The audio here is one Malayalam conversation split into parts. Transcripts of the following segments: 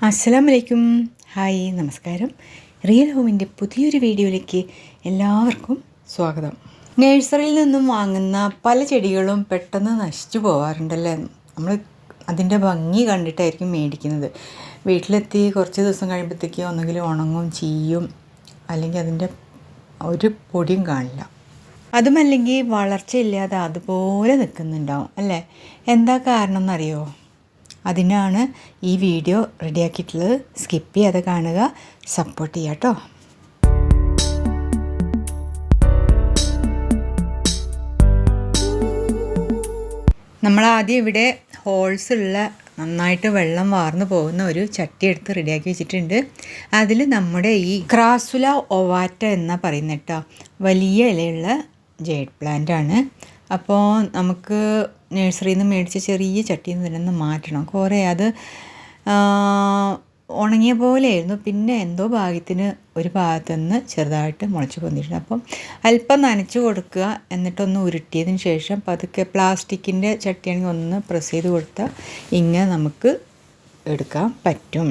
അസ്സലാമു അലൈക്കും. ഹായ്, നമസ്കാരം. റിയൽ ഹോമിൻ്റെ പുതിയൊരു വീഡിയോയിലേക്ക് എല്ലാവർക്കും സ്വാഗതം. നഴ്സറിയിൽ നിന്നും വാങ്ങുന്ന പല ചെടികളും പെട്ടെന്ന് നശിച്ചു പോകാറുണ്ടല്ലേ. നമ്മൾ അതിൻ്റെ ഭംഗി കണ്ടിട്ടായിരിക്കും മേടിക്കുന്നത്. വീട്ടിലെത്തി കുറച്ച് ദിവസം കഴിയുമ്പോഴത്തേക്ക് ഒന്നുകിൽ ഉണങ്ങും, ചീയും, അല്ലെങ്കിൽ അതിൻ്റെ ഒരു പൊടിയും കാണില്ല. അതുമല്ലെങ്കിൽ വളർച്ചയില്ലാതെ അതുപോലെ നിൽക്കുന്നുണ്ടാവും അല്ലേ. എന്താ കാരണം എന്നറിയോ? അതിനാണ് ഈ വീഡിയോ റെഡിയാക്കിയിട്ടുള്ളത്. സ്കിപ്പ് ചെയ്യാതെ കാണുക, സപ്പോർട്ട് ചെയ്യുക കേട്ടോ. നമ്മളാദ്യം ഇവിടെ ഹോൾസ് ഉള്ള നന്നായിട്ട് വെള്ളം വാർന്നു പോകുന്ന ഒരു ചട്ടി എടുത്ത് റെഡിയാക്കി വെച്ചിട്ടുണ്ട്. അതിൽ നമ്മുടെ ഈ ക്രാസുല ഒവാറ്റ എന്നാ പറയുന്നത് കേട്ടോ. വലിയ ഇലയുള്ള ജെയ്ഡ് പ്ലാന്റ് ആണ്. അപ്പോൾ നമുക്ക് നഴ്സറിയിൽ നിന്ന് മേടിച്ച ചെറിയ ചട്ടിയിൽ നിന്ന് തന്നെ മാറ്റണം. കുറേ അത് ഉണങ്ങിയ പോലെയായിരുന്നു. പിന്നെ എന്തോ ഭാഗ്യത്തിന് ഒരു ഭാഗത്തുനിന്ന് ചെറുതായിട്ട് മുളച്ച് പൊന്തിയിട്ടുണ്ട്. അപ്പം അല്പം നനച്ച് കൊടുക്കുക, എന്നിട്ടൊന്ന് ഉരുട്ടിയതിന് ശേഷം പതുക്കെ പ്ലാസ്റ്റിക്കിൻ്റെ ചട്ടിയാണെങ്കിൽ ഒന്ന് പ്രസ് ചെയ്ത് കൊടുത്താൽ ഇങ്ങനെ നമുക്ക് എടുക്കാൻ പറ്റും.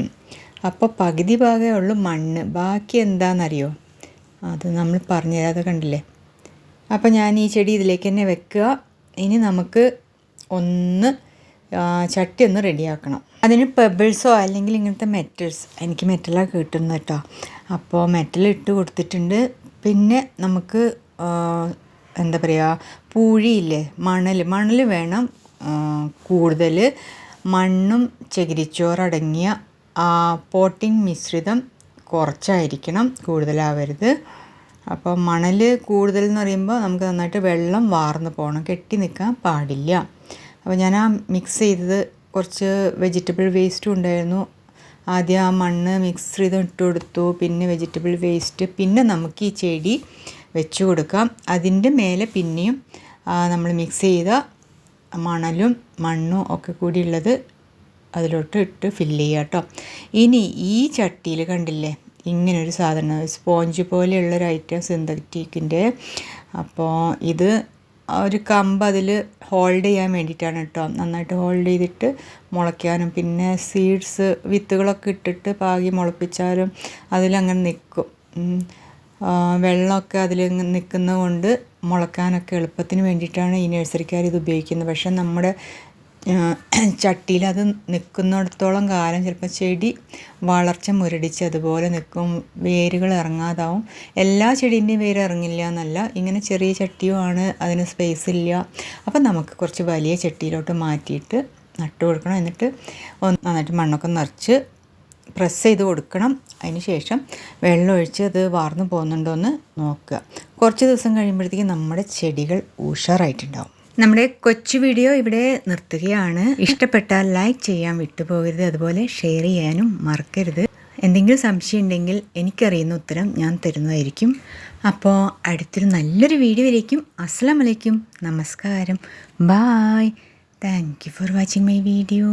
അപ്പോൾ പകുതി ഭാഗമേ ഉള്ളൂ മണ്ണ്, ബാക്കി എന്താണെന്നറിയോ? അത് നമ്മൾ പറഞ്ഞു തരാതെ കണ്ടില്ലേ. അപ്പോൾ ഞാൻ ഈ ചെടി ഇതിലേക്ക് തന്നെ വെക്കുക. ഇനി നമുക്ക് ചട്ടി ഒന്ന് റെഡിയാക്കണം. അതിന് പെബിൾസോ അല്ലെങ്കിൽ ഇങ്ങനത്തെ മെറ്റൽസ്, എനിക്ക് മെറ്റലാണ് കിട്ടുന്നത് കേട്ടോ. അപ്പോൾ മെറ്റൽ ഇട്ട് കൊടുത്തിട്ടുണ്ട്. പിന്നെ നമുക്ക് എന്താ പറയുക, പൂഴിയില്ലേ, മണൽ വേണം കൂടുതൽ. മണ്ണും ചകിരിച്ചോറടങ്ങിയ പോട്ടിംഗ് മിശ്രിതം കുറച്ചായിരിക്കണം, കൂടുതലാവരുത്. അപ്പോൾ മണൽ കൂടുതൽ എന്ന് പറയുമ്പോൾ നമുക്ക് നന്നായിട്ട് വെള്ളം വാർന്ന് പോകണം, കെട്ടി നിൽക്കാൻ പാടില്ല. അപ്പോൾ ഞാൻ മിക്സ് ചെയ്തത് കുറച്ച് വെജിറ്റബിൾ വേസ്റ്റും ഉണ്ടായിരുന്നു. ആദ്യം ആ മണ്ണ് മിക്സ് ചെയ്ത് ഇട്ട് കൊടുത്തു, പിന്നെ വെജിറ്റബിൾ വേസ്റ്റ്, പിന്നെ നമുക്ക് ഈ ചെടി വെച്ച് കൊടുക്കാം. അതിൻ്റെ മേലെ പിന്നെയും നമ്മൾ മിക്സ് ചെയ്ത മണലും മണ്ണും ഒക്കെ കൂടിയുള്ളത് അതിലോട്ട് ഇട്ട് ഫില്ല് ചെയ്യുക കേട്ടോ. ഇനി ഈ ചട്ടിയിൽ കണ്ടില്ലേ ഇങ്ങനൊരു സാധനം, സ്പോഞ്ച് പോലെയുള്ളൊരു ഐറ്റം, സിന്തറ്റിക്കിൻ്റെ. അപ്പോൾ ഇത് ഒരു കമ്പ് അതിൽ ഹോൾഡ് ചെയ്യാൻ വേണ്ടിയിട്ടാണ് കേട്ടോ. നന്നായിട്ട് ഹോൾഡ് ചെയ്തിട്ട് മുളയ്ക്കാനും, പിന്നെ സീഡ്സ് വിത്തുകളൊക്കെ ഇട്ടിട്ട് പാകി മുളപ്പിച്ചാലും അതിലങ്ങനെ നിൽക്കും. വെള്ളമൊക്കെ അതിൽ നിൽക്കുന്നത് കൊണ്ട് മുളയ്ക്കാനൊക്കെ എളുപ്പത്തിന് വേണ്ടിയിട്ടാണ് ഈ നഴ്സറിക്കാർ ഇത് ഉപയോഗിക്കുന്നത്. പക്ഷേ നമ്മുടെ ചട്ടിയിൽ അത് നിൽക്കുന്നിടത്തോളം കാലം ചിലപ്പോൾ ചെടി വളർച്ച മുരടിച്ച് അതുപോലെ നിൽക്കും, വേരുകൾ ഇറങ്ങാതാവും. എല്ലാ ചെടീൻ്റെയും വേര് ഇറങ്ങില്ല എന്നല്ല, ഇങ്ങനെ ചെറിയ ചട്ടിയുമാണ്, അതിന് സ്പേസ് ഇല്ല. അപ്പം നമുക്ക് കുറച്ച് വലിയ ചട്ടിയിലോട്ട് മാറ്റിയിട്ട് നട്ടു കൊടുക്കണം. എന്നിട്ട് നന്നായിട്ട് മണ്ണൊക്കെ നിറച്ച് പ്രസ് ചെയ്ത് കൊടുക്കണം. അതിന് ശേഷം വെള്ളം ഒഴിച്ച് അത് വാർന്നു പോകുന്നുണ്ടോ എന്ന് നോക്കുക. കുറച്ച് ദിവസം കഴിയുമ്പോഴത്തേക്കും നമ്മുടെ ചെടികൾ ഉഷാറായിട്ടുണ്ടാവും. നമ്മുടെ കൊച്ചു വീഡിയോ ഇവിടെ നിർത്തുകയാണ്. ഇഷ്ടപ്പെട്ടാൽ ലൈക്ക് ചെയ്യാൻ വിട്ടുപോകരുത്, അതുപോലെ ഷെയർ ചെയ്യാനും മറക്കരുത്. എന്തെങ്കിലും സംശയം ഉണ്ടെങ്കിൽ എനിക്കറിയുന്ന ഉത്തരം ഞാൻ തരുന്നതായിരിക്കും. അപ്പോൾ അടുത്തൊരു നല്ലൊരു വീഡിയോയിലേക്കും. അസ്സലാമു അലൈക്കും, നമസ്കാരം, bye. Thank you for watching my video.